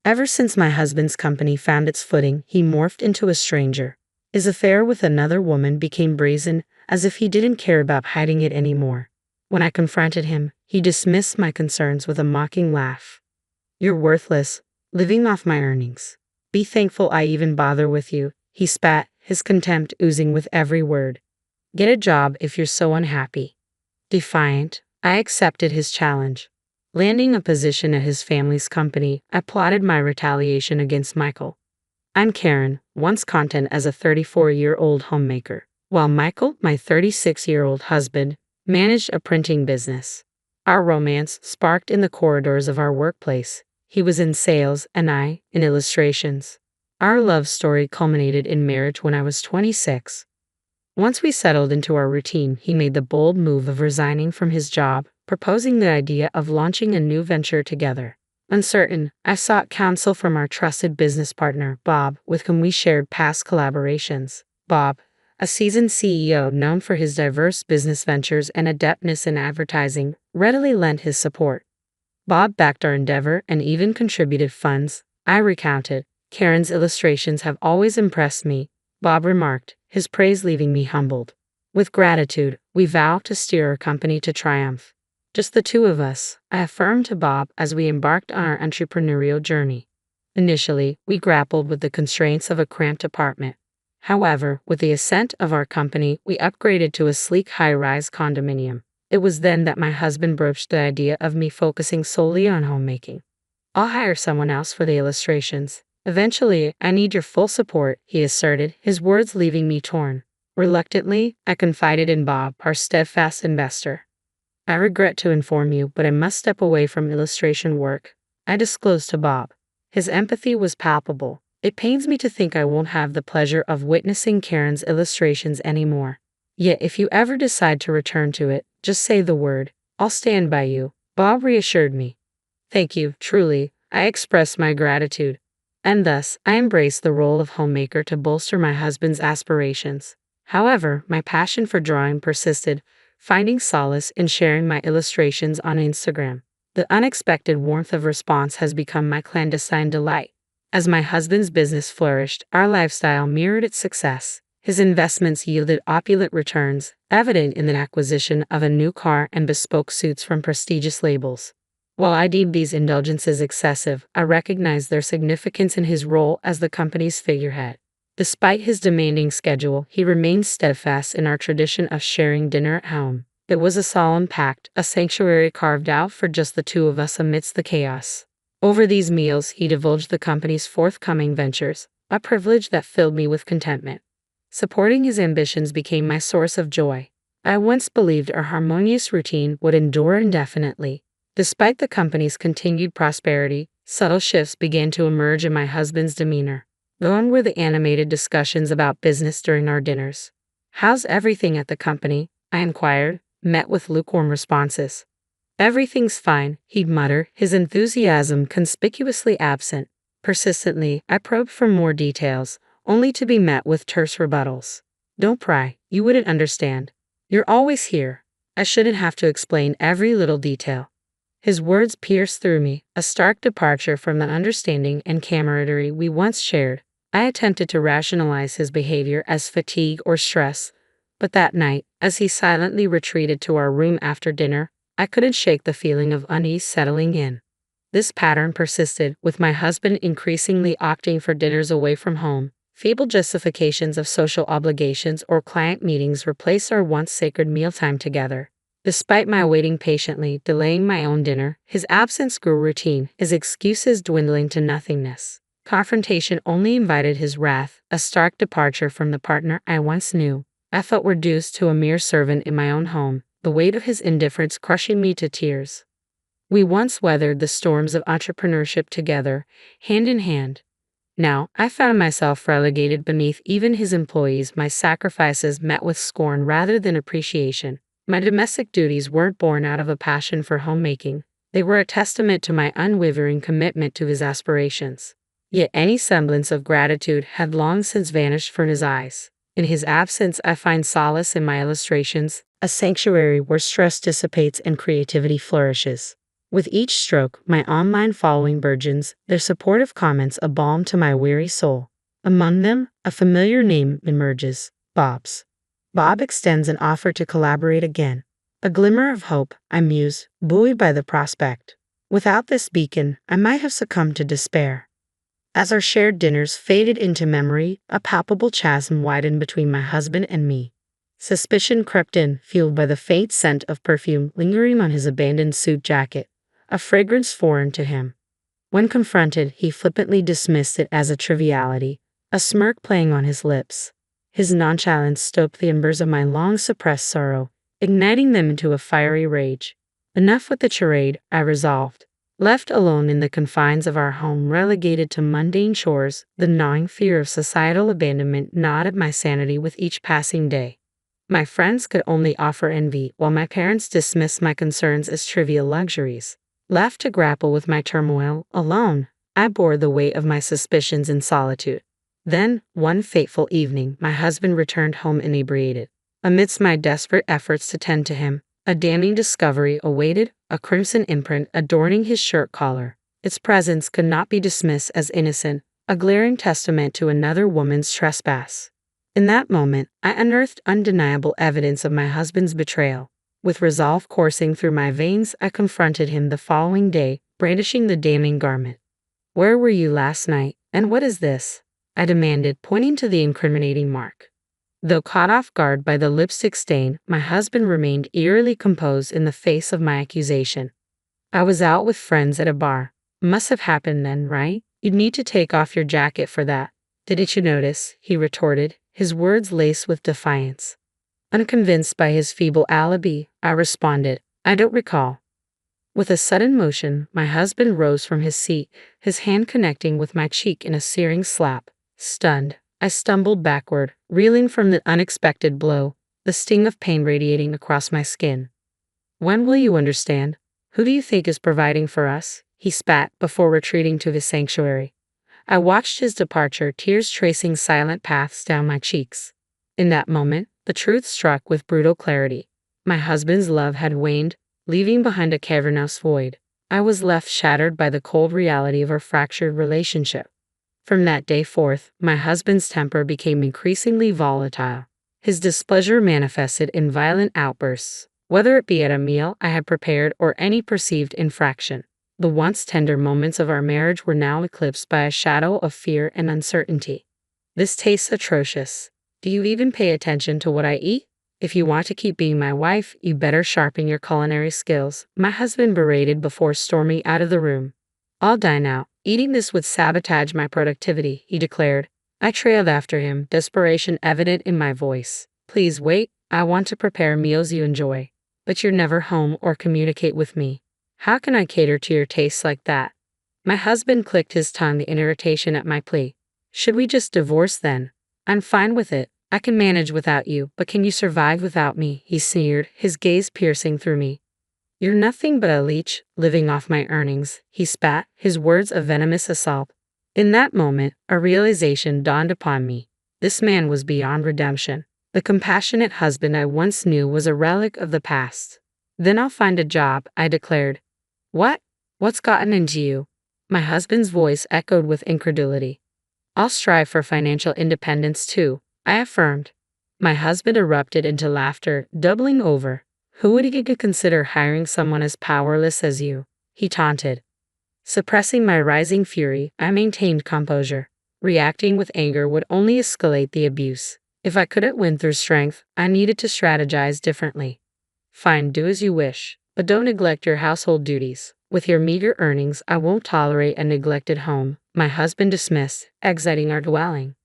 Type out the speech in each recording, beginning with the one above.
Ever since my husband's company found its footing, he morphed into a stranger. His affair with another woman became brazen, as if he didn't care about hiding it anymore. When I confronted him, he dismissed my concerns with a mocking laugh. "You're worthless, living off my earnings. Be thankful I even bother with you," he spat, his contempt oozing with every word. "Get a job if you're so unhappy." Defiant, I accepted his challenge. Landing a position at his family's company, I plotted my retaliation against Michael. I'm Karen, once content as a 34-year-old homemaker, while Michael, my 36-year-old husband, managed a printing business. Our romance sparked in the corridors of our workplace. He was in sales and I in illustrations. Our love story culminated in marriage when I was 26. Once we settled into our routine, he made the bold move of resigning from his job, proposing the idea of launching a new venture together. Uncertain, I sought counsel from our trusted business partner, Bob, with whom we shared past collaborations. Bob, a seasoned CEO known for his diverse business ventures and adeptness in advertising, readily lent his support. Bob backed our endeavor and even contributed funds. I recounted, "Karen's illustrations have always impressed me," Bob remarked, his praise leaving me humbled. With gratitude, we vowed to steer our company to triumph. Just the two of us, I affirmed to Bob as we embarked on our entrepreneurial journey. Initially, we grappled with the constraints of a cramped apartment. However, with the ascent of our company, we upgraded to a sleek high-rise condominium. It was then that my husband broached the idea of me focusing solely on homemaking. "I'll hire someone else for the illustrations. Eventually, I need your full support," he asserted, his words leaving me torn. Reluctantly, I confided in Bob, our steadfast investor. "I regret to inform you, but I must step away from illustration work," I disclosed to Bob. His empathy was palpable. "It pains me to think I won't have the pleasure of witnessing Karen's illustrations anymore. Yet if you ever decide to return to it, just say the word. I'll stand by you," Bob reassured me. "Thank you, truly," I expressed my gratitude. And thus, I embraced the role of homemaker to bolster my husband's aspirations. However, my passion for drawing persisted, finding solace in sharing my illustrations on Instagram. The unexpected warmth of response has become my clandestine delight. As my husband's business flourished, our lifestyle mirrored its success. His investments yielded opulent returns, evident in the acquisition of a new car and bespoke suits from prestigious labels. While I deemed these indulgences excessive, I recognized their significance in his role as the company's figurehead. Despite his demanding schedule, he remained steadfast in our tradition of sharing dinner at home. It was a solemn pact, a sanctuary carved out for just the two of us amidst the chaos. Over these meals, he divulged the company's forthcoming ventures, a privilege that filled me with contentment. Supporting his ambitions became my source of joy. I once believed our harmonious routine would endure indefinitely. Despite the company's continued prosperity, subtle shifts began to emerge in my husband's demeanor. Gone were the animated discussions about business during our dinners. "How's everything at the company?" I inquired, met with lukewarm responses. "Everything's fine," he'd mutter, his enthusiasm conspicuously absent. Persistently, I probed for more details, only to be met with terse rebuttals. "Don't pry, you wouldn't understand. You're always here. I shouldn't have to explain every little detail." His words pierced through me, a stark departure from the understanding and camaraderie we once shared. I attempted to rationalize his behavior as fatigue or stress, but that night, as he silently retreated to our room after dinner, I couldn't shake the feeling of unease settling in. This pattern persisted, with my husband increasingly opting for dinners away from home. Feeble justifications of social obligations or client meetings replaced our once sacred mealtime together. Despite my waiting patiently, delaying my own dinner, his absence grew routine, his excuses dwindling to nothingness. Confrontation only invited his wrath, a stark departure from the partner I once knew. I felt reduced to a mere servant in my own home, the weight of his indifference crushing me to tears. We once weathered the storms of entrepreneurship together, hand in hand. Now, I found myself relegated beneath even his employees, my sacrifices met with scorn rather than appreciation. My domestic duties weren't born out of a passion for homemaking. They were a testament to my unwavering commitment to his aspirations. Yet any semblance of gratitude had long since vanished from his eyes. In his absence, I find solace in my illustrations, a sanctuary where stress dissipates and creativity flourishes. With each stroke, my online following burgeons, their supportive comments a balm to my weary soul. Among them, a familiar name emerges, Bob's. Bob extends an offer to collaborate again. A glimmer of hope, I muse, buoyed by the prospect. Without this beacon, I might have succumbed to despair. As our shared dinners faded into memory, a palpable chasm widened between my husband and me. Suspicion crept in, fueled by the faint scent of perfume lingering on his abandoned suit jacket, a fragrance foreign to him. When confronted, he flippantly dismissed it as a triviality, a smirk playing on his lips. His nonchalance stoked the embers of my long-suppressed sorrow, igniting them into a fiery rage. Enough with the charade, I resolved. Left alone in the confines of our home, relegated to mundane chores, the gnawing fear of societal abandonment gnawed at my sanity with each passing day. My friends could only offer envy, while my parents dismissed my concerns as trivial luxuries. Left to grapple with my turmoil alone, I bore the weight of my suspicions in solitude. Then, one fateful evening, my husband returned home inebriated. Amidst my desperate efforts to tend to him, a damning discovery awaited, a crimson imprint adorning his shirt collar. Its presence could not be dismissed as innocent, a glaring testament to another woman's trespass. In that moment, I unearthed undeniable evidence of my husband's betrayal. With resolve coursing through my veins, I confronted him the following day, brandishing the damning garment. "Where were you last night, and what is this?" I demanded, pointing to the incriminating mark. Though caught off guard by the lipstick stain, my husband remained eerily composed in the face of my accusation. "I was out with friends at a bar. Must have happened then, right? You'd need to take off your jacket for that. Didn't you notice?" he retorted, his words laced with defiance. Unconvinced by his feeble alibi, I responded, "I don't recall." With a sudden motion, my husband rose from his seat, his hand connecting with my cheek in a searing slap. Stunned, I stumbled backward, reeling from the unexpected blow, the sting of pain radiating across my skin. "When will you understand? Who do you think is providing for us?" he spat before retreating to his sanctuary. I watched his departure, tears tracing silent paths down my cheeks. In that moment, the truth struck with brutal clarity. My husband's love had waned, leaving behind a cavernous void. I was left shattered by the cold reality of our fractured relationship. From that day forth, my husband's temper became increasingly volatile. His displeasure manifested in violent outbursts, whether it be at a meal I had prepared or any perceived infraction. The once tender moments of our marriage were now eclipsed by a shadow of fear and uncertainty. "This tastes atrocious. Do you even pay attention to what I eat? If you want to keep being my wife, you better sharpen your culinary skills," my husband berated before storming out of the room. "I'll dine out. Eating this would sabotage my productivity," he declared. I trailed after him, desperation evident in my voice. "Please wait. I want to prepare meals you enjoy. But you're never home or communicate with me. How can I cater to your tastes like that?" My husband clicked his tongue in irritation at my plea. "Should we just divorce then? I'm fine with it. I can manage without you, but can you survive without me?" he sneered, his gaze piercing through me. "You're nothing but a leech, living off my earnings," he spat, his words a venomous assault. In that moment, a realization dawned upon me. This man was beyond redemption. The compassionate husband I once knew was a relic of the past. "Then I'll find a job," I declared. "What? What's gotten into you?" My husband's voice echoed with incredulity. "I'll strive for financial independence too," I affirmed. My husband erupted into laughter, doubling over. "Who would you consider hiring someone as powerless as you?" he taunted. Suppressing my rising fury, I maintained composure. Reacting with anger would only escalate the abuse. If I couldn't win through strength, I needed to strategize differently. "Fine, do as you wish, but don't neglect your household duties. With your meager earnings, I won't tolerate a neglected home," my husband dismissed, exiting our dwelling.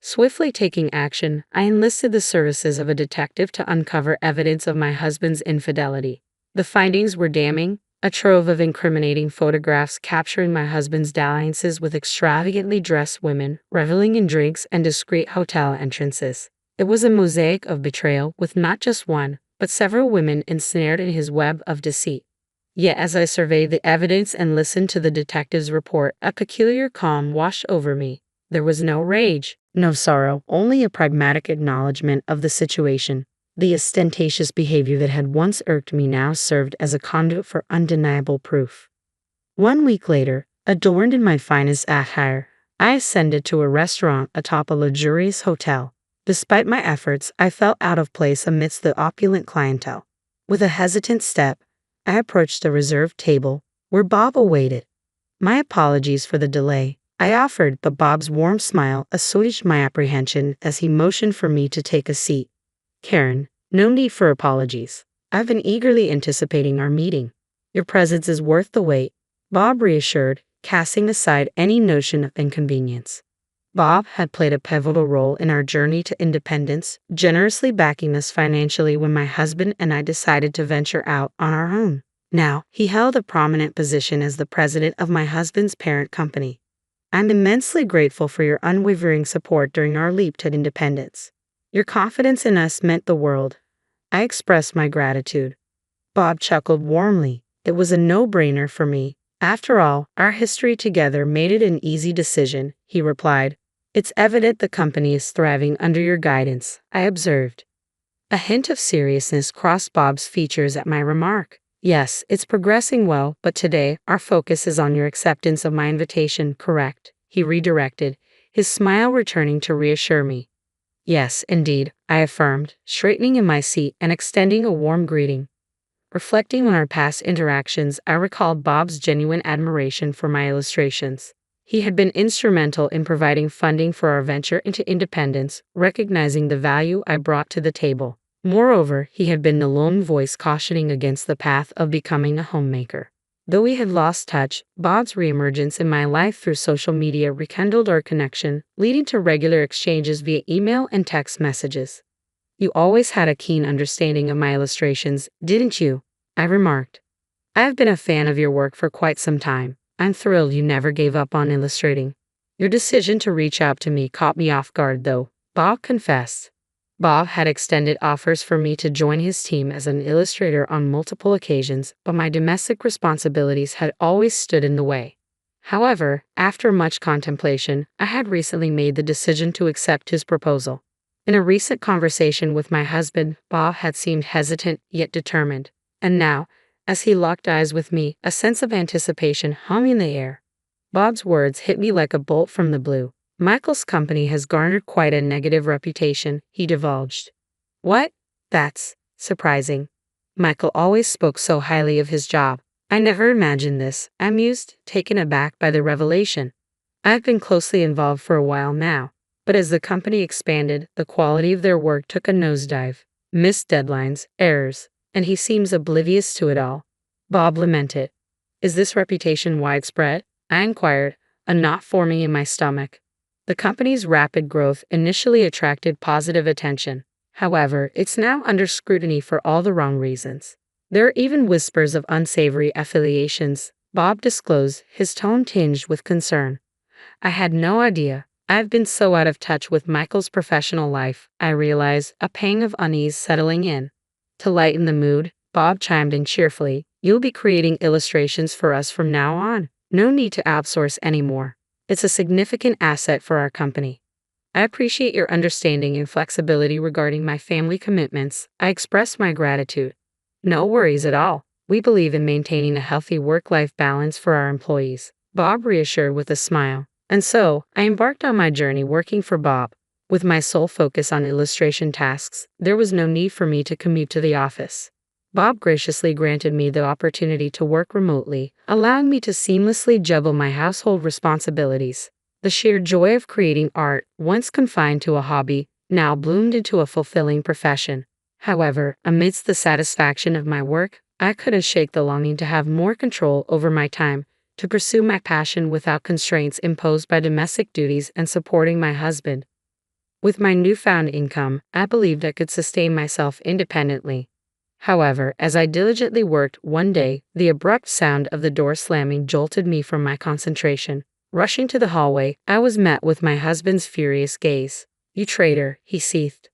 Swiftly taking action, I enlisted the services of a detective to uncover evidence of my husband's infidelity. The findings were damning, a trove of incriminating photographs capturing my husband's dalliances with extravagantly dressed women, reveling in drinks and discreet hotel entrances. It was a mosaic of betrayal, with not just one, but several women ensnared in his web of deceit. Yet as I surveyed the evidence and listened to the detective's report, a peculiar calm washed over me. There was no rage, no sorrow, only a pragmatic acknowledgement of the situation. The ostentatious behavior that had once irked me now served as a conduit for undeniable proof. 1 week later, adorned in my finest attire, I ascended to a restaurant atop a luxurious hotel. Despite my efforts, I felt out of place amidst the opulent clientele. With a hesitant step, I approached the reserved table, where Bob awaited. My apologies for the delay, I offered, but Bob's warm smile assuaged my apprehension as he motioned for me to take a seat. Karen, no need for apologies. I've been eagerly anticipating our meeting. Your presence is worth the wait, Bob reassured, casting aside any notion of inconvenience. Bob had played a pivotal role in our journey to independence, generously backing us financially when my husband and I decided to venture out on our own. Now, he held a prominent position as the president of my husband's parent company. I'm immensely grateful for your unwavering support during our leap to independence. Your confidence in us meant the world. I expressed my gratitude. Bob chuckled warmly. It was a no-brainer for me. After all, our history together made it an easy decision, he replied. It's evident the company is thriving under your guidance, I observed. A hint of seriousness crossed Bob's features at my remark. Yes, it's progressing well, but today, our focus is on your acceptance of my invitation, correct? He redirected, his smile returning to reassure me. Yes, indeed, I affirmed, straightening in my seat and extending a warm greeting. Reflecting on our past interactions, I recalled Bob's genuine admiration for my illustrations. He had been instrumental in providing funding for our venture into independence, recognizing the value I brought to the table. Moreover, he had been the lone voice cautioning against the path of becoming a homemaker. Though we had lost touch, Bob's reemergence in my life through social media rekindled our connection, leading to regular exchanges via email and text messages. You always had a keen understanding of my illustrations, didn't you? I remarked. I've been a fan of your work for quite some time. I'm thrilled you never gave up on illustrating. Your decision to reach out to me caught me off guard, though, Bob confessed. Bob had extended offers for me to join his team as an illustrator on multiple occasions, but my domestic responsibilities had always stood in the way. However, after much contemplation, I had recently made the decision to accept his proposal. In a recent conversation with my husband, Bob had seemed hesitant yet determined, and now, as he locked eyes with me, a sense of anticipation hung in the air. Bob's words hit me like a bolt from the blue. Michael's company has garnered quite a negative reputation, he divulged. What? That's surprising. Michael always spoke so highly of his job. I never imagined this, I mused, taken aback by the revelation. I've been closely involved for a while now, but as the company expanded, the quality of their work took a nosedive. Missed deadlines, errors, and he seems oblivious to it all. Bob lamented. Is this reputation widespread? I inquired, a knot forming in my stomach. The company's rapid growth initially attracted positive attention. However, it's now under scrutiny for all the wrong reasons. There are even whispers of unsavory affiliations, Bob disclosed, his tone tinged with concern. I had no idea. I've been so out of touch with Michael's professional life, I realized, a pang of unease settling in. To lighten the mood, Bob chimed in cheerfully, You'll be creating illustrations for us from now on. No need to outsource anymore. It's a significant asset for our company. I appreciate your understanding and flexibility regarding my family commitments. I express my gratitude. No worries at all. We believe in maintaining a healthy work-life balance for our employees, Bob reassured with a smile. And so, I embarked on my journey working for Bob. With my sole focus on illustration tasks, there was no need for me to commute to the office. Bob graciously granted me the opportunity to work remotely, allowing me to seamlessly juggle my household responsibilities. The sheer joy of creating art, once confined to a hobby, now bloomed into a fulfilling profession. However, amidst the satisfaction of my work, I couldn't shake the longing to have more control over my time, to pursue my passion without constraints imposed by domestic duties and supporting my husband. With my newfound income, I believed I could sustain myself independently. However, as I diligently worked, one day, the abrupt sound of the door slamming jolted me from my concentration. Rushing to the hallway, I was met with my husband's furious gaze. You traitor, he seethed.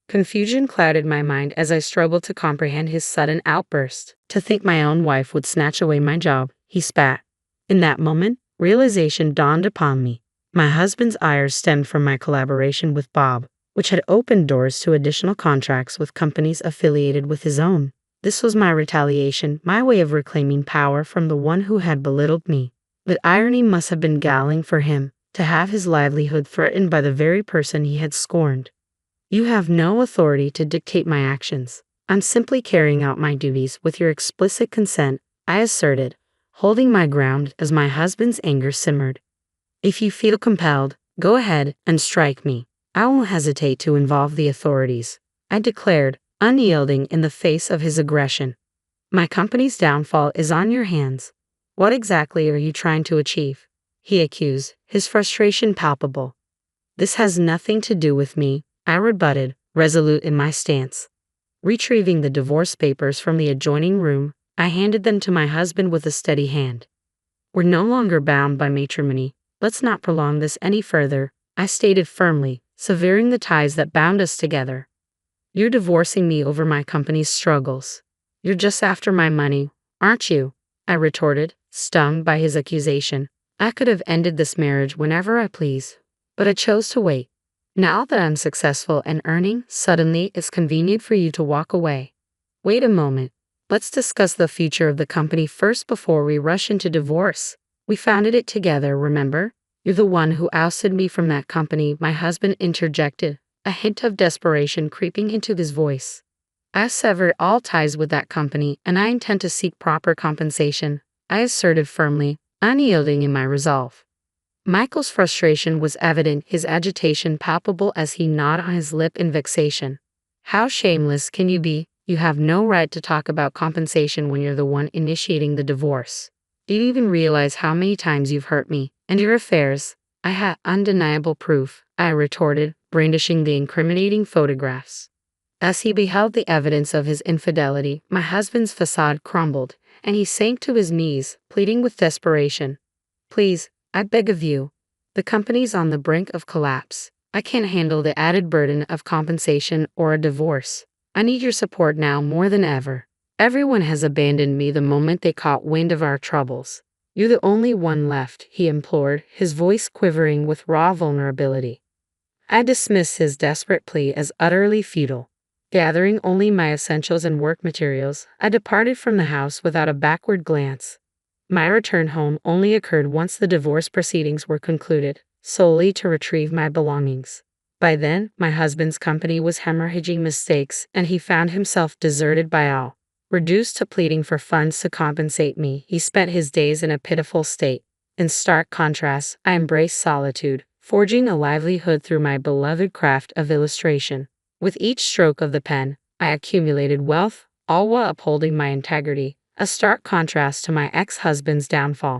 Confusion clouded my mind as I struggled to comprehend his sudden outburst. To think my own wife would snatch away my job, he spat. In that moment, realization dawned upon me. My husband's ire stemmed from my collaboration with Bob. which had opened doors to additional contracts with companies affiliated with his own. This was my retaliation, my way of reclaiming power from the one who had belittled me. But irony must have been galling for him, to have his livelihood threatened by the very person he had scorned. You have no authority to dictate my actions. I'm simply carrying out my duties with your explicit consent, I asserted, holding my ground as my husband's anger simmered. If you feel compelled, go ahead and strike me. I won't hesitate to involve the authorities, I declared, unyielding in the face of his aggression. My company's downfall is on your hands. What exactly are you trying to achieve? He accused, his frustration palpable. This has nothing to do with me, I rebutted, resolute in my stance. Retrieving the divorce papers from the adjoining room, I handed them to my husband with a steady hand. We're no longer bound by matrimony. Let's not prolong this any further, I stated firmly, severing the ties that bound us together. You're divorcing me over my company's struggles. You're just after my money, aren't you? I retorted, stung by his accusation. I could have ended this marriage whenever I please, but I chose to wait. Now that I'm successful and earning, suddenly it's convenient for you to walk away. Wait a moment. Let's discuss the future of the company first before we rush into divorce. We founded it together, remember? You're the one who ousted me from that company, my husband interjected, a hint of desperation creeping into his voice. I've severed all ties with that company, and I intend to seek proper compensation, I asserted firmly, unyielding in my resolve. Michael's frustration was evident, his agitation palpable as he gnawed on his lip in vexation. How shameless can you be? You have no right to talk about compensation when you're the one initiating the divorce. Do you even realize how many times you've hurt me and your affairs? I had undeniable proof, I retorted, brandishing the incriminating photographs. As he beheld the evidence of his infidelity, my husband's facade crumbled, and he sank to his knees, pleading with desperation. Please, I beg of you. The company's on the brink of collapse. I can't handle the added burden of compensation or a divorce. I need your support now more than ever. Everyone has abandoned me the moment they caught wind of our troubles. You're the only one left, he implored, his voice quivering with raw vulnerability. I dismissed his desperate plea as utterly futile. Gathering only my essentials and work materials, I departed from the house without a backward glance. My return home only occurred once the divorce proceedings were concluded, solely to retrieve my belongings. By then, my husband's company was hemorrhaging mistakes, and he found himself deserted by all. Reduced to pleading for funds to compensate me, he spent his days in a pitiful state. In stark contrast, I embraced solitude, forging a livelihood through my beloved craft of illustration. With each stroke of the pen, I accumulated wealth, all while upholding my integrity, a stark contrast to my ex-husband's downfall.